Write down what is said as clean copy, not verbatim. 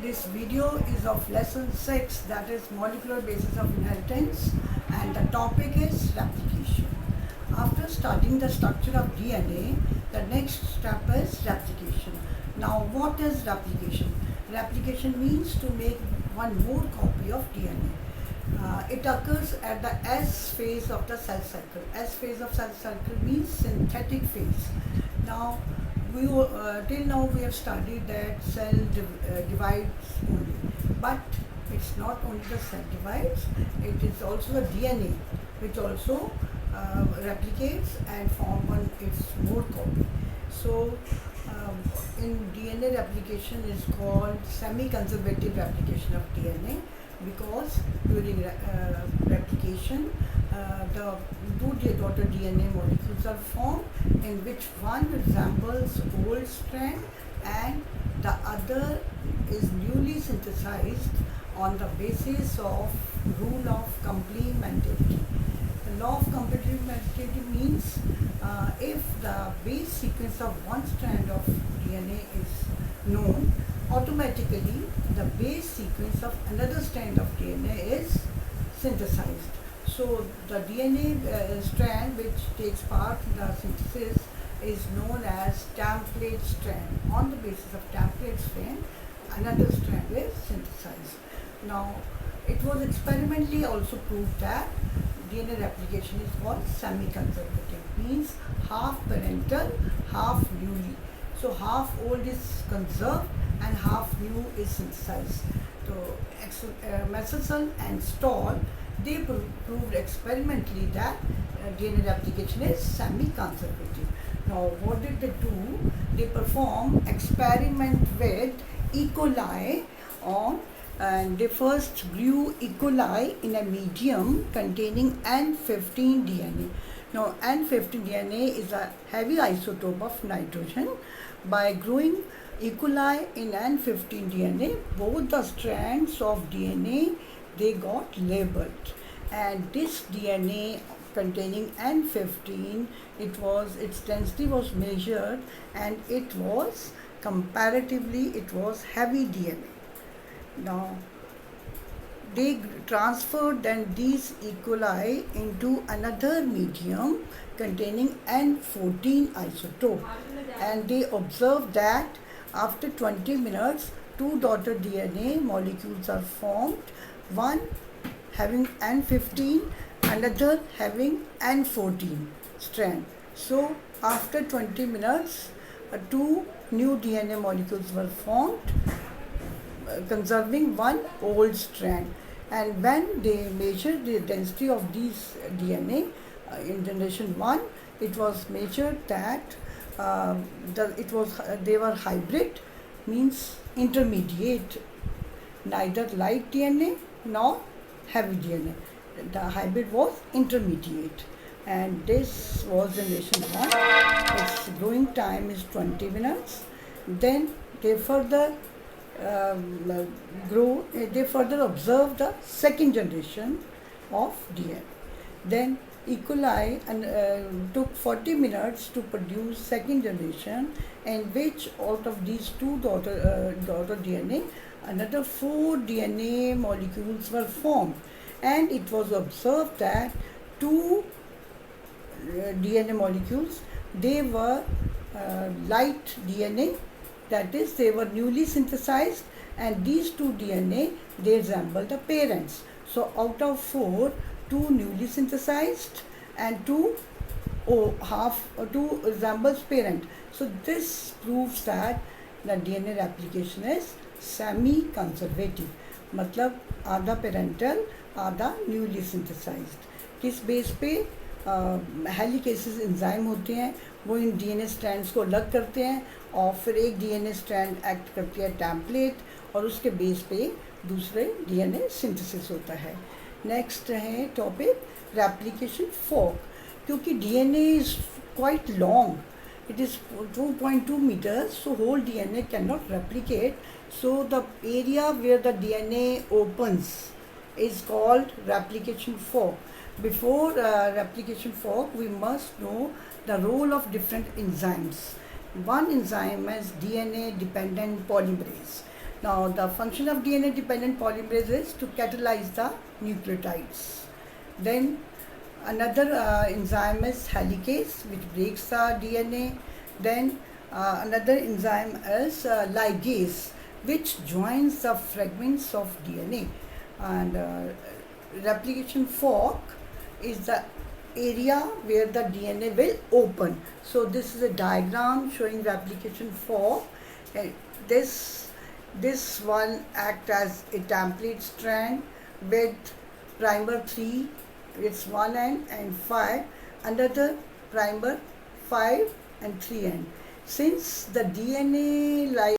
This video is of lesson 6, that is molecular basis of inheritance, and the topic is replication. After studying the structure of DNA, the next step is replication. Now what is replication? Replication means to make one more copy of DNA. It occurs at the S phase of the cell cycle. S phase of cell cycle means synthetic phase. Now, till now we have studied that cell divides only, but it's not only the cell divides, it is also the DNA which also replicates and form its more copy. So in DNA replication is called semi-conservative replication of DNA, because during replication the two daughter DNA molecules are formed, in which one resembles old strand and the other is newly synthesized on the basis of rule of complementarity. The law of complementarity means if the base sequence of one strand of DNA is known, automatically the base sequence of another strand of DNA is synthesized. So the DNA strand which takes part in the synthesis is known as template strand. On the basis of template strand, another strand is synthesized. Now, it was experimentally also proved that DNA replication is called semi-conservative, means half parental, half newly. So half old is conserved and half new is synthesized. So Messerschmitt and Stahl, they proved experimentally that DNA replication is semi-conservative. Now what did they do? They performed experiment with E. coli and they first grew E. coli in a medium containing N15 DNA. Now N15 DNA is a heavy isotope of nitrogen. By growing E. coli in N15 DNA, both the strands of DNA, they got labeled, and this DNA containing N15, its density was measured, and it was comparatively heavy DNA. Now they transferred then these E. coli into another medium containing N14 isotope, and they observed that after 20 minutes, two daughter DNA molecules are formed, one having N15, another having N14 strand. So after 20 minutes, two new DNA molecules were formed, conserving one old strand. And when they measured the density of these DNA in generation 1, it was measured that they were hybrid, means intermediate, neither light DNA nor heavy DNA. The hybrid was intermediate, and this was generation 1. Its growing time is 20 minutes. Then they further observed the second generation of DNA. Then E. coli took 40 minutes to produce second generation, in which out of these two daughter DNA, another 4 DNA molecules were formed, and it was observed that two DNA molecules, they were light DNA, that is, they were newly synthesized, and these two DNA, they resemble the parents. So out of 4, 2 newly synthesized and 2 resembles parent. So this proves that the DNA replication is semi-conservative, मतलब आधा parental आधा newly synthesized. किस base पे हेलिकेसेस enzyme होते हैं, वो in DNA strands को अलग करते हैं, और फिर एक डीएनए स्ट्रैंड एक्ट करती है टेम्पलेट, और उसके बेस पे दूसरे डीएनए सिंथेसिस होता है. नेक्स्ट है टॉपिक रेप्लिकेशन फोर्क. क्योंकि DNA is quite long, it is 2.2 meters, so whole DNA cannot replicate. So the area where the DNA opens is called replication fork. Before replication fork, we must know the role of different enzymes. One enzyme is DNA dependent polymerase. Now the function of DNA dependent polymerase is to catalyze the nucleotides. Then another enzyme is helicase, which breaks the DNA. Then another enzyme is ligase, which joins the fragments of DNA. And replication fork is the area where the DNA will open. So this is a diagram showing replication fork. This one act as a template strand with primer 3, it's 1 end, and 5, another primer 5 and 3 end. Since the DNA